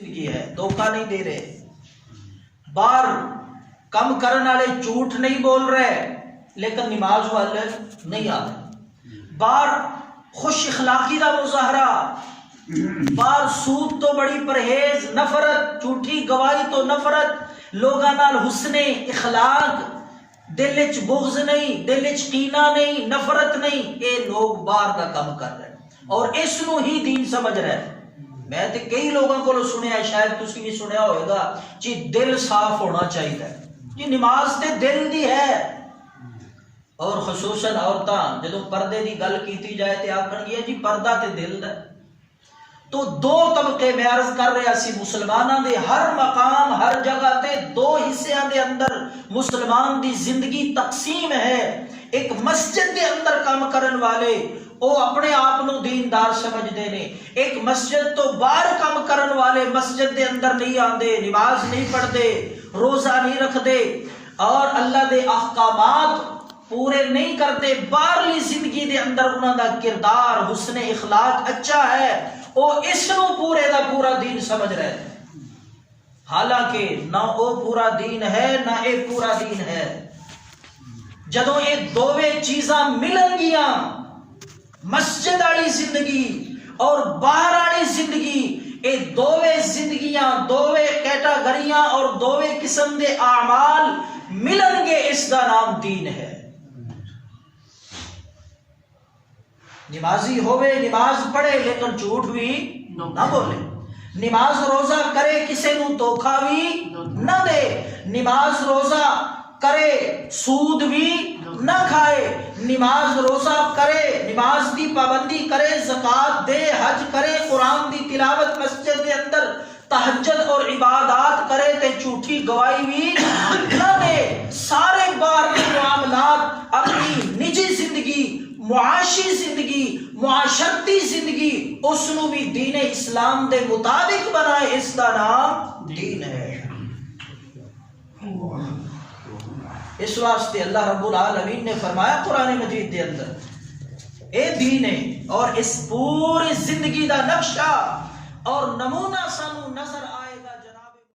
زندگی ہے، دھوکہ نہیں دے رہے، بار کم کرنے والے جھوٹ نہیں بول رہے لیکن نماز والے نہیں آتے، بار خوش اخلاقی کا مظاہرہ، بار سود تو بڑی پرہیز، نفرت، جھوٹی گواہی تو نفرت، لوگاں نال حسن اخلاق، دل وچ بغض نہیں، دل وچ کینہ نہیں، نفرت نہیں، اے لوگ باہر کا کام کر رہے ہیں اور اس نو ہی دین سمجھ رہے ہیں۔ میں تے کئی لوگوں کو سنیا ہے، شاید تسی بھی سنیا ہوئے گا جی دل صاف ہونا چاہیے، جی نماز تے دل دی ہے، اور خصوصاً عورتاں جدوں پردے دی گل کیتی جائے تے آکھن گے جی پردہ تے دل دا۔ تو دو طبقے میں عرض کر رہے اسی مسلماناں دے ہر مقام ہر جگہ تے دو حصیاں دے اندر مسلمان دی زندگی تقسیم ہے۔ ایک مسجد دے اندر کام کرن والے او اپنے آپ نو دیندار سمجھدے نے، ایک مسجد تو باہر کام کرن والے مسجد دے اندر نہیں آندے، نماز نہیں پڑھدے، روزہ نہیں رکھدے اور اللہ دے احکامات پورے نہیں کرتے، باہرلی زندگی دے اندر انہاں دا کردار حسن اخلاق اچھا ہے، او اس نو پورے دا پورا دین سمجھ رہے ہیں، حالانکہ نہ او پورا دین ہے نہ اے پورا دین ہے۔ جدوں یہ دوویں چیزاں ملن گیاں، مسجد والی زندگی اور باہر والی زندگی، اے دوویں زندگیاں، دوویں کیٹاگریاں اور دوویں قسم دے اعمال ملن گے، اس دا نام دین ہے۔ نمازی ہوئے، نماز پڑھے لیکن جھوٹ بھی نہ بولے، نماز روزہ کرے کسے نو دھوکا بھی نہ دے، نماز روزہ کرے سود بھی نہ کھائے، نماز روزہ کرے، نماز دی پابندی کرے، زکوٰۃ دے، حج کرے، قرآن دی تلاوت مسجد کے اندر تہجد اور عبادات کرے تے جھوٹی گواہی بھی نہ دے، سارے بار کے معاملات اپنی نجی زندگی، معاشی زندگی، معاشرتی زندگی اس نو بھی دین اسلام دے مطابق بنائے، اس کا نام دین ہے۔ اس واسطے اللہ رب العالمین نے فرمایا قرآن مجید دے اندر اے دین ہے، اور اس پوری زندگی دا نقشہ اور نمونہ سانو نظر آئے۔